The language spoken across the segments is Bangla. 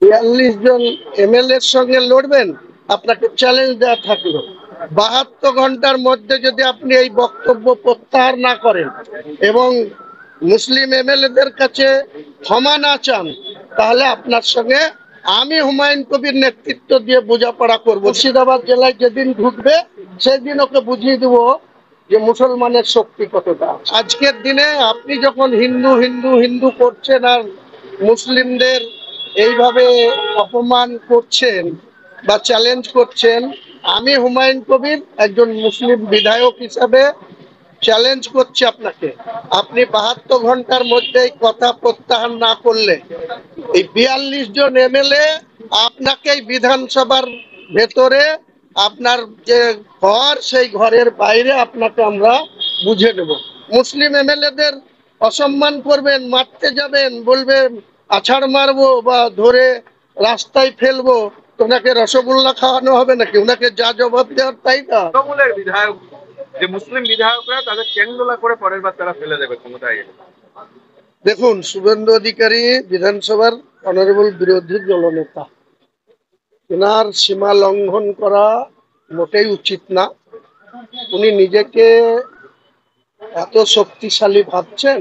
42 জন এমএলএর সঙ্গে লড়বেন, আপনাকে চ্যালেঞ্জ দেওয়া থাকলো 72 ঘন্টার মধ্যে যদি আপনি এই বক্তব্য প্রত্যাহার না করেন এবং মুসলিম এমএলএদের কাছে ক্ষমা না চান, তাহলে আপনার সঙ্গে আমি হুমায়ুন কবির নেতৃত্ব দিয়ে বোঝাপড়া করব। মুর্শিদাবাদ জেলায় যেদিন ঢুকবে সেদিন ওকে বুঝিয়ে দেবো যে মুসলমানের শক্তি কতটা। আজকের দিনে আপনি যখন হিন্দু হিন্দু হিন্দু করছেন আর মুসলিমদের এইভাবে অপমান করছেন বা চ্যালেঞ্জ করছেন, আমি হুমায়ুন কবির একজন মুসলিম বিধায়ক হিসাবে চ্যালেঞ্জ করছি আপনাকে। আপনি 72 ঘন্টার মধ্যে এই কথা প্রত্যাহার না করলে এই 42 জন এমএলএ আপনাকে বিধানসভার ভেতরে আপনার যে ঘর সেই ঘরের বাইরে আপনাকে আমরা বুঝে নেব। মুসলিম এমএলএদের অসম্মান করবেন, মারতে যাবেন, বলবেন আছাড় মারবো বা ধরে রাস্তায় ফেলবো, ওনাকে রসগোল্লা খাওয়ানো হবে নাকি? ওনাকে যা জবাব দেওয়ার তাই না। তৃণমূলের বিধায়ক যে মুসলিম বিধায়করা তাদের চ্যাংদোলা করে পরের বার তারা ফেলে দেবে ক্ষমতায় এলে। দেখুন, শুভেন্দু অধিকারী বিধানসভার অনারেবল বিরোধী দলনেতা, এনার সীমা লঙ্ঘন করা মোটেই উচিত না। উনি নিজেকে এত শক্তিশালী ভাবছেন।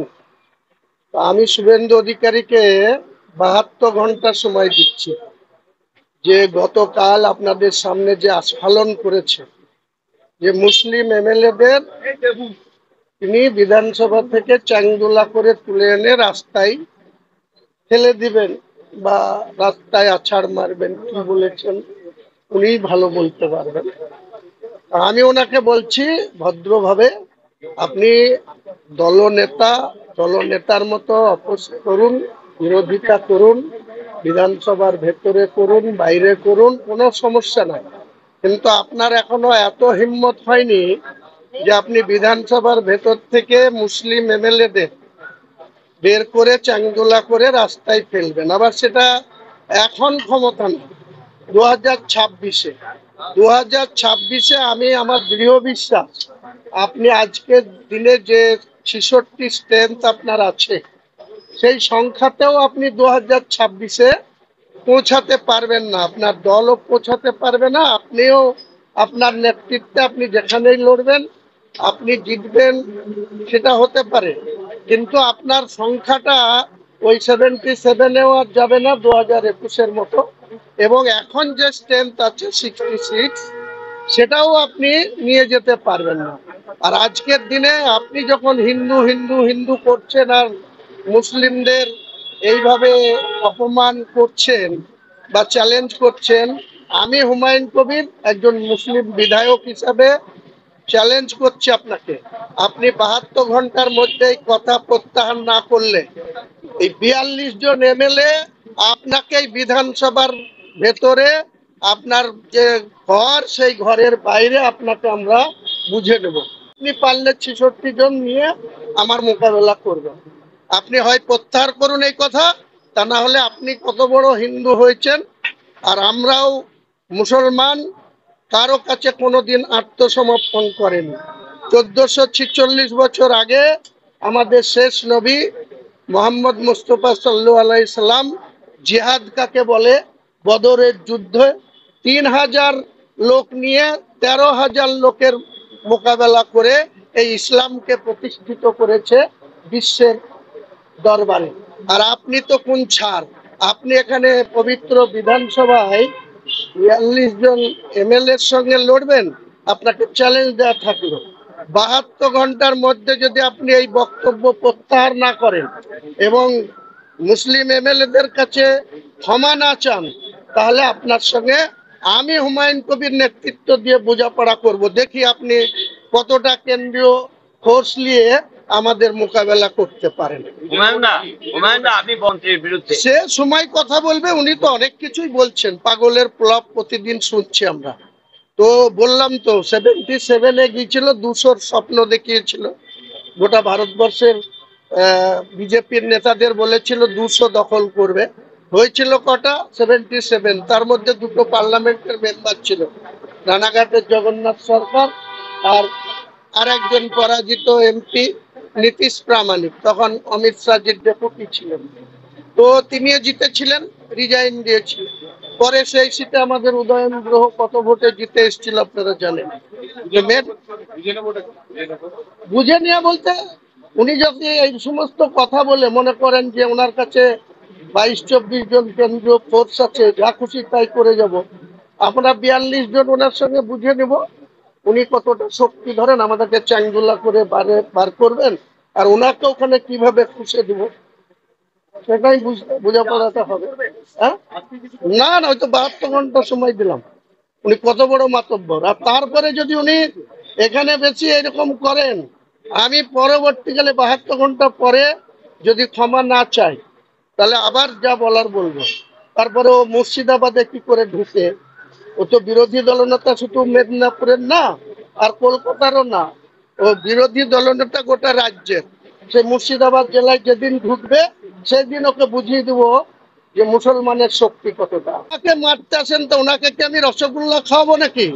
আমি শুভেন্দু অধিকারীকে 72 ঘন্টা সময় দিচ্ছি, যে গতকাল আপনাদের সামনে যে আস্ফালন করেছে, যে মুসলিম এমএলএদের তিনি বিধানসভা থেকে চাংদোলা করে তুলে এনে রাস্তায় ফেলে দিবেন বা রাস্তায় আছাড় মারবেন, কি বলেছেন উনি ভালো বলতে পারবেন। আমি ওনাকে বলছি ভদ্রভাবে, আপনি দলনেতার মতো অপোজ করুন, বিরোধিতা করুন, বিধানসভার ভেতরে করুন, বাইরে করুন, কোনো সমস্যা নাই। কিন্তু আপনার এখনো এত হিম্মত হয়নি যে আপনি বিধানসভার ভেতর থেকে মুসলিম এমএলএদের বের করে চাংদোলা করে রাস্তায় ফেলবেন। আবার সেটা এখন ক্ষমতা না, 2026-এ। 2026-এ আমি আমার দৃঢ় বিশ্বাস আপনি আজকের দিনে যে 66 স্ট্রেংথ আপনার আছে, সেই সংখ্যাতেও আপনি 2026-এ পৌঁছাতে পারবেন না, আপনার দলও পৌঁছাতে পারবে না, আপনিও আপনার নেতৃত্বে আপনি যেখানেই লড়বেন আপনি জিতবেন, সেটা হতে পারে, কিন্তু আপনার সংখ্যাটা ওই 77-এও আর যাবে না 2021-এর মতো। এবং এখন যে স্ট্রেংথ আছে 66, সেটাও আপনি নিয়ে যেতে পারবেন না। আর আজকের দিনে আপনি যখন হিন্দু হিন্দু হিন্দু করছেন আর মুসলিমদের এইভাবে অপমান করছেন বা চ্যালেঞ্জ করছেন, আমি হুমায়ুন কবির একজন মুসলিম বিধায়ক হিসাবে চ্যালেঞ্জ করছি আপনাকে। আপনি 72 ঘন্টার মধ্যে এই কথা প্রত্যাহার না করলে এই 42 জন এমএলএ আপনাকে বিধানসভার ভেতরে আপনার যে ঘর সেই ঘরের বাইরে আপনাকে আমরা বুঝে নেব। আপনি পারলে 66 জন নিয়ে আমার মোকাবেলা করবেন। আপনি হয় প্রত্যাহার করুন এই কথা, তা না হলে আপনি কত বড় হিন্দু হয়েছেন আর আমরাও মুসলমান, কারো কাছে কোনোদিন আত্মসমর্পণ করেনি। 1446 বছর আগে আমাদের শেষ নবী মোহাম্মদ মুস্তফা সাল্লাল্লাহু আলাইহি সাল্লাম জিহাদ কাকে বলে, বদরের যুদ্ধে 3000 লোক নিয়ে 13,000 লোকের মোকাবেলা করে এই ইসলামকে প্রতিষ্ঠিত করেছে বিশ্বের দরবারে। আর আপনি তো কোন ছাড়, আপনি এখানে পবিত্র বিধানসভায় 42 জন এমএলএর সঙ্গে লড়বেন, আপনাকে চ্যালেঞ্জ দেওয়া থাকলো 72 ঘন্টার মধ্যে যদি আপনি এই বক্তব্য প্রত্যাহার না করেন এবং মুসলিম এমএলএদের কাছে ক্ষমা না চান, তাহলে আপনার সঙ্গে আমি হুমায়ুন কবির নেতৃত্ব দিয়ে বোঝাপড়া করব। দেখি আপনি কতটা কেন্দ্রীয় ফোর্স নিয়ে আমাদের মোকাবেলা করতে পারেন। সে সময় কথা বলবে, উনি তো অনেক কিছুই বলছেন, পাগলের প্রলাপ প্রতিদিন শুনছি আমরা। তো বললাম তো 77-এ গিয়েছিল, 200-র স্বপ্ন দেখিয়েছিল গোটা ভারতবর্ষের। বিজেপির নেতাদের বলেছিল 200 দখল করবে, হয়েছিল কটা? 77। তার মধ্যে দুটো পার্লামেন্টের মেম্বার ছিল, রানাঘাটের জগন্নাথ সরকার আর একজন পরাজিত এমপি নীতিশ প্রামাণিক, তখন অমিত শাহজির ডেপুটি ছিলেন। তো তিনিও জিতেছিলেন, রিজাইন দিয়েছিলেন। পরে সেই সিটে আমাদের উদয়ন গ্রহ কত ভোটে জিতে এসেছিল আপনারা জানেন। যে মেন বুঝে নিয়ে বলতে, উনি যদি এই সমস্ত কথা বলে মনে করেন যে ওনার কাছে 22-24 জন কেন্দ্রীয় ফোর্স আছে, যা খুশি তাই করে যাব, আমরা 42 জন ওনার সঙ্গে বুঝে নেব উনি কতটা শক্তি ধরেন, আমাদেরকে চাঙ্গুলা করে বার করবেন, আর ওনাকে ওখানে কিভাবে খুশে দিব সেটাই বোঝাপড়াটা হবে। হ্যাঁ, না না, হয়তো 72 ঘন্টা সময় দিলাম। উনি কত বড় মাতব্বর, আর তারপরে যদি উনি এখানে বেশি এরকম করেন, আমি পরবর্তীকালে 72 ঘন্টা পরে যদি ক্ষমা না চাই, তাহলে আবার যা বলার বলবো। তারপরে ও মুর্শিদাবাদে কি করে ঢুকে, ও তো বিরোধী দলনেতা শুধু মেদিনীপুরের না আর কলকাতারও না, ও বিরোধী দলনেতা গোটা রাজ্যের। সে মুর্শিদাবাদ জেলায় যেদিন ঢুকবে সেদিন ওকে বুঝিয়ে দিব যে মুসলমানের শক্তি কতটা। ওনাকে মারতে আসেন তো ওনাকে কি আমি রসগোল্লা খাওয়াবো নাকি?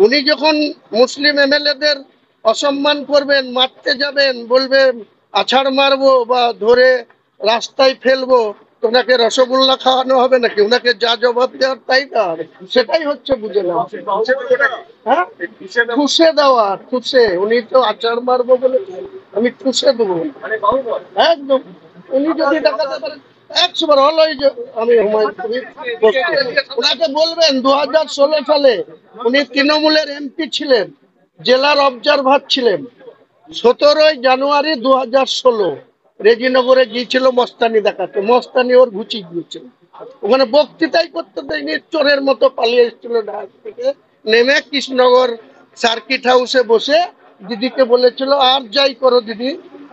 উনি যখন মুসলিম এমএলএদের অসম্মান করবেন, মারতে যাবেন, বলবেন আছাড় মারবো বা ধরে রাস্তায় ফেলবো, তো ওনাকে রসগোল্লা খাওয়ানো হবে নাকি? ওনাকে যা জবাব দেওয়ার তাই দেওয়া হবে। সেটাই হচ্ছে বুঝে নেওয়া। হ্যাঁ, ঠুসে দেওয়া, ঠুসে। উনি তো আছাড় মারবো বলে আমি ঠুসে দেবো একদম। উনি যদি দেখাতে পারেন 100 বার অলওয়েজ, আমি হুমায়ুন কবির ওনাকে বলবেন 2016 সালে উনি তৃণমূলের এমপি ছিলেন, জেলার অবজারভার ছিলেন। 17ই জানুয়ারি 2016 রেজিনগরে গিয়েছিল মস্তানি দেখাতে, মস্তানি ওর ঘুচি গিয়েছিল। ওখানে বক্তৃতাই করতে দেয়নি, চোরের মতো পালিয়ে এসেছিল ঢাকা থেকে নেমে কৃষ্ণনগর সার্কিট হাউসে বসে দিদিকে বলেছিল আর যাই করো দিদি,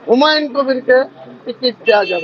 হুমায়ুন কবিরকে টিকিট দেওয়া যাবে।